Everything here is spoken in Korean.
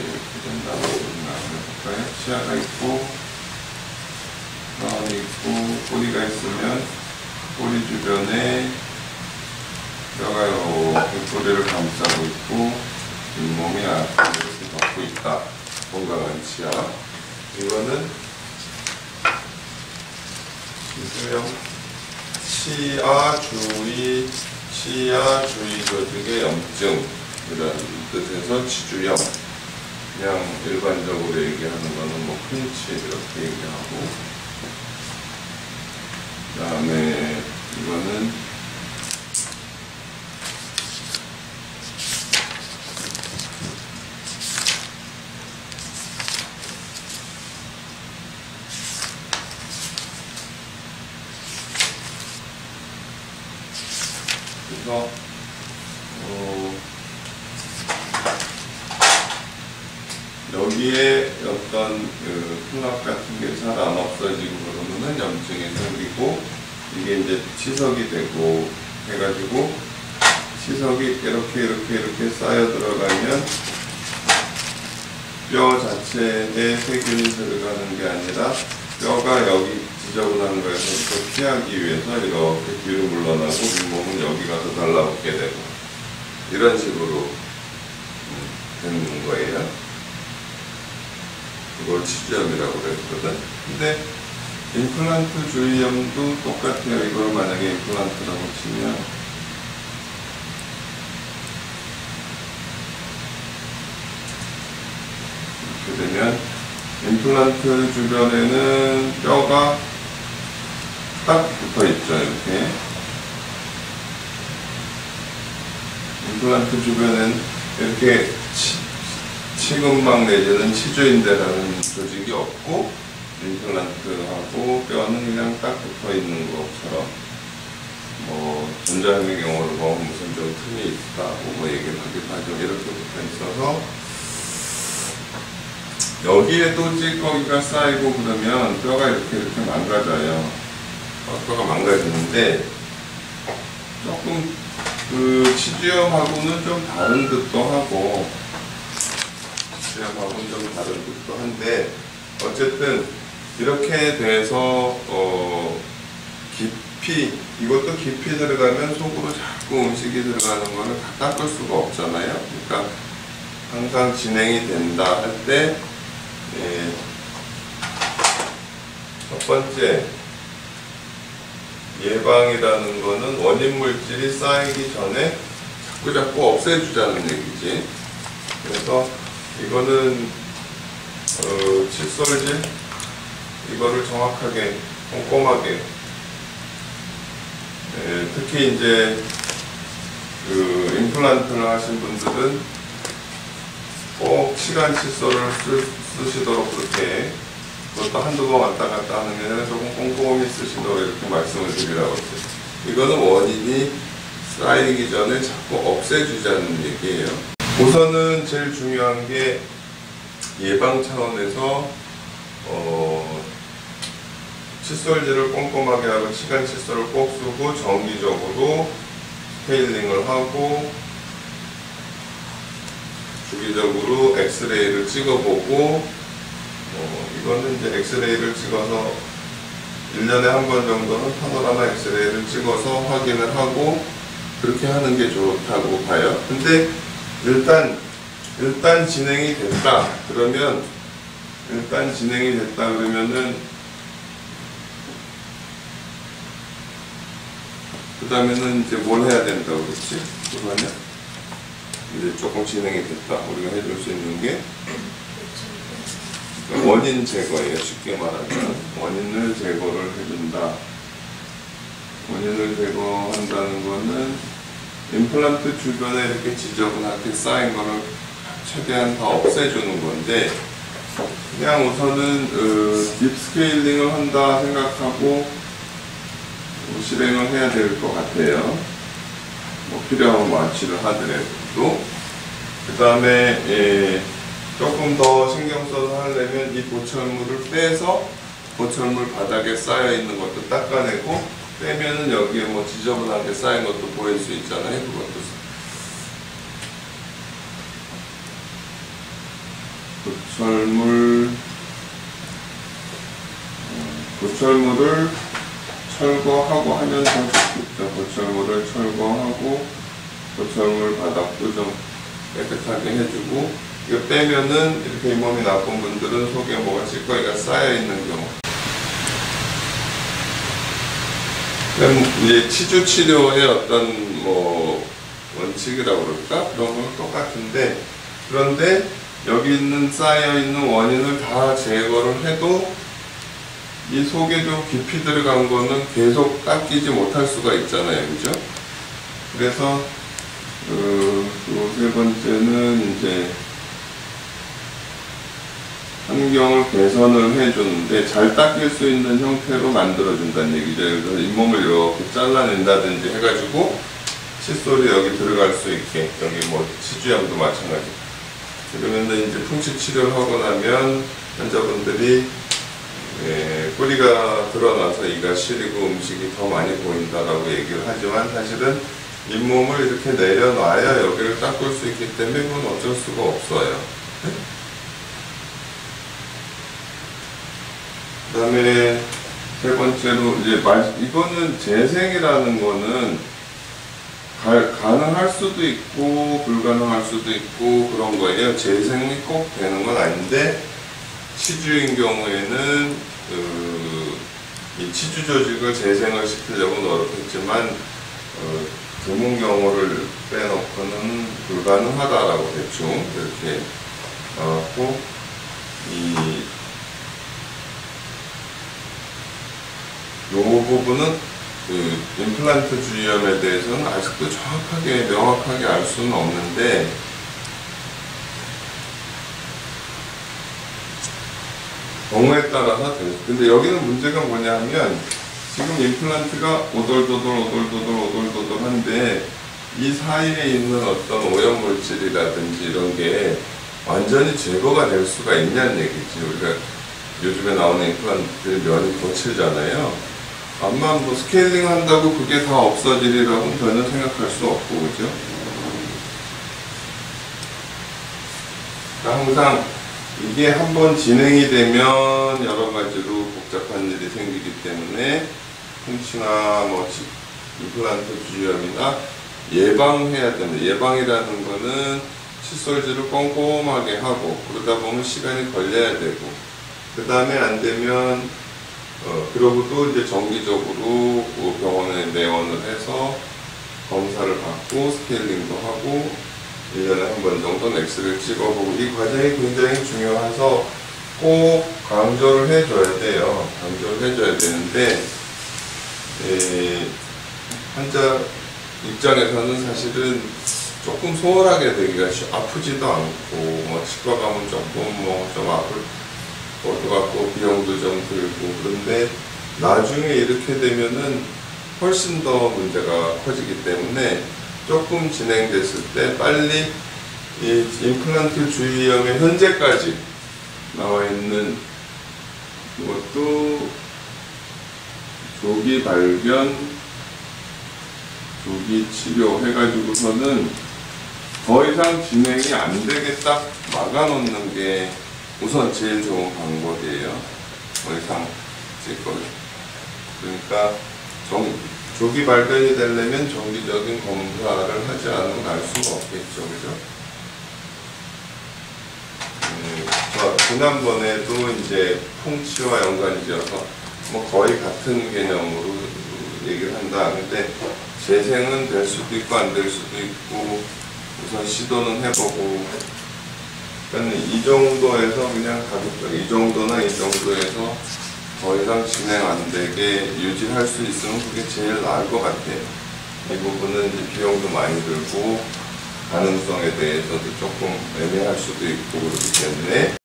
이렇게 된다고 생각해볼까요? 치아가 있고, 크라운이 있고, 꼬리가 있으면 꼬리 주변에 뼈가 이렇게 꼬리를 감싸고 있고, 잇몸이 이렇게 덮고 있다. 건강한 치아. 이거는 기수형 치아 주위 조직의 염증 이런 뜻에서 치주염. 그냥 일반적으로 얘기하는 거는 뭐 크린치 이렇게 얘기하고, 그 다음에 이거는 그래서 여기에 어떤 흉압 같은 게 잘 안 없어지고 그러면은 염증이 생기고, 이게 이제 치석이 되고 해가지고 치석이 이렇게 쌓여 들어가면 뼈 자체에 세균이 들어가는 게 아니라 뼈가 여기 지저분한 거에서 피하기 위해서 이렇게 뒤로 물러나고 잇몸은 여기 가서 달라붙게 되고 이런 식으로 되는 거예요. 그걸 치주염이라고 그랬거든. 근데 임플란트 주위염도 똑같아요. 이걸 만약에 임플란트라고 치면 이렇게 되면 임플란트 주변에는 뼈가 딱 붙어 있죠. 이렇게 임플란트 주변엔 이렇게 치근막 내지는 치주인대라는 조직이 없고, 임플란트하고 뼈는 그냥 딱 붙어 있는 것처럼, 뭐 전자현미 경우로 보면 무슨 좀 틈이 있다고 뭐 얘기를 하기도 하죠. 이렇게 붙어 있어서 여기에도 찌꺼기가 쌓이고 그러면 뼈가 이렇게 망가져요. 뼈가 망가지는데 조금 그 치주염하고는 좀 다른 듯도 하고, 치주염하고는 좀 다른 듯도 한데, 어쨌든 이렇게 돼서 깊이, 이것도 깊이 들어가면 속으로 자꾸 음식이 들어가는 거를 다 닦을 수가 없잖아요. 그러니까 항상 진행이 된다 할 때 첫 번째 예방이라는 거는 원인 물질이 쌓이기 전에 자꾸 없애주자는 얘기지. 그래서 이거는 칫솔질 이거를 정확하게 꼼꼼하게, 특히 이제 그 임플란트를 하신 분들은 꼭 시간 칫솔을 쓰시도록, 그렇게 그것도 한두 번 왔다 갔다 하는 게 아니라 조금 꼼꼼히 쓰시도록 이렇게 말씀을 드리라고 했어요. 이거는 원인이 쌓이기 전에 자꾸 없애주자는 얘기예요. 우선은 제일 중요한 게 예방 차원에서 칫솔질을 꼼꼼하게 하고 시간 칫솔을 꼭 쓰고 정기적으로 스케일링을 하고 주기적으로 엑스레이를 찍어보고, 이거는 이제 엑스레이를 찍어서 1년에 한 번 정도는 파노라마 엑스레이를 찍어서 확인을 하고 그렇게 하는 게 좋다고 봐요. 근데 일단 진행이 됐다 그러면은 그 다음에는 이제 뭘 해야 된다고 그랬지? 그러면 이제 조금 진행이 됐다. 우리가 해줄 수 있는 게 원인 제거예요. 쉽게 말하면 원인을 제거를 해준다. 원인을 제거한다는 거는 임플란트 주변에 이렇게 지저분하게 쌓인 거를 최대한 다 없애주는 건데, 그냥 우선은 딥 스케일링을 한다 생각하고 실행을 해야 될 것 같아요. 뭐 필요하면 완치를 하더라도. 그 다음에 조금 더 신경 써서 하려면 이 보철물을 빼서 보철물 바닥에 쌓여 있는 것도 닦아내고, 빼면은 여기에 뭐 지저분하게 쌓인 것도 보일 수 있잖아요. 그것도 고철물을 철거하고 하면 더 좋겠죠. 고철물을 철거하고 고철물 바닥도 좀 깨끗하게 해주고, 이거 빼면은 이렇게 잇몸이 나쁜 분들은 속에 뭐가 찌꺼기가 쌓여있는 경우. 그럼 이제 치주 치료의 어떤 뭐 원칙이라고 그럴까? 그런 건 똑같은데, 그런데 여기 있는 쌓여있는 원인을 다 제거를 해도 이 속에 좀 깊이 들어간 거는 계속 닦이지 못할 수가 있잖아요. 그죠? 그래서 또 세 번째는 이제 환경을 개선을 해주는데 잘 닦일 수 있는 형태로 만들어준다는 얘기죠. 그래서 잇몸을 이렇게 잘라낸다든지 해가지고 칫솔이 여기 들어갈 수 있게, 여기 뭐 치주염도 마찬가지. 그러면 이제 풍치 치료를 하고 나면 환자분들이 뿌리가 드러나서 이가 시리고 음식이 더 많이 보인다라고 얘기를 하지만, 사실은 잇몸을 이렇게 내려놔야 여기를 닦을 수 있기 때문에 그건 어쩔 수가 없어요. 그 다음에 세 번째로 이제 이거는 재생이라는 거는 가능할 수도 있고 불가능할 수도 있고 그런 거예요. 재생이 꼭 되는 건 아닌데, 치주인 경우에는 이 치주 조직을 재생을 시키려고 노력했지만 드문 경우를 빼놓고는 불가능하다라고 대충 이렇게 나왔고, 요 부분은 임플란트 주위염에 대해서는 아직도 정확하게 명확하게 알 수는 없는데, 경우에 따라서 근데 여기는 문제가 뭐냐면, 지금 임플란트가 오돌도돌한데 이 사이에 있는 어떤 오염물질이라든지 이런 게 완전히 제거가 될 수가 있냐는 얘기지. 우리가 요즘에 나오는 임플란트들이 면이 거칠잖아요. 암만 뭐 스케일링 한다고 그게 다 없어지리라고는 전혀 생각할 수 없고, 그죠? 항상 이게 한번 진행이 되면 여러 가지로 복잡한 일이 생기기 때문에 풍치나 뭐 임플란트 주위염이나 예방해야 됩니다. 예방이라는 거는 칫솔질을 꼼꼼하게 하고, 그러다 보면 시간이 걸려야 되고, 그 다음에 안 되면 그러고 또 이제 정기적으로 병원에 내원을 해서 검사를 받고 스케일링도 하고 1년에 한 번 정도는 엑스를 찍어보고, 이 과정이 굉장히 중요해서 꼭 강조를 해줘야 돼요. 강조를 해줘야 되는데, 환자 입장에서는 사실은 조금 소홀하게 되기가 아프지도 않고, 뭐 치과 가면 조금 뭐 좀 아플 것도 같고 비용도 좀 들고, 그런데 나중에 이렇게 되면은 훨씬 더 문제가 커지기 때문에 조금 진행됐을 때 빨리 이 임플란트 주위염의 현재까지 나와 있는 이것도 조기 발견, 조기 치료 해가지고서는 더 이상 진행이 안 되게 딱 막아놓는 게 우선 제일 좋은 방법이에요. 더 이상 찌꺼기. 그러니까 조기 발견이 되려면 정기적인 검사를 하지 않으면 알 수가 없겠죠. 그죠? 지난번에도 이제 풍치와 연관이 지어서 뭐 거의 같은 개념으로 얘기를 한다. 근데 재생은 될 수도 있고 안 될 수도 있고 우선 시도는 해보고, 그러니까 이 정도에서 그냥 가급적 이 정도나 이 정도에서 더 이상 진행 안 되게 유지할 수 있으면 그게 제일 나을 것 같아요. 이 부분은 이제 비용도 많이 들고 가능성에 대해서도 조금 애매할 수도 있고 그렇기 때문에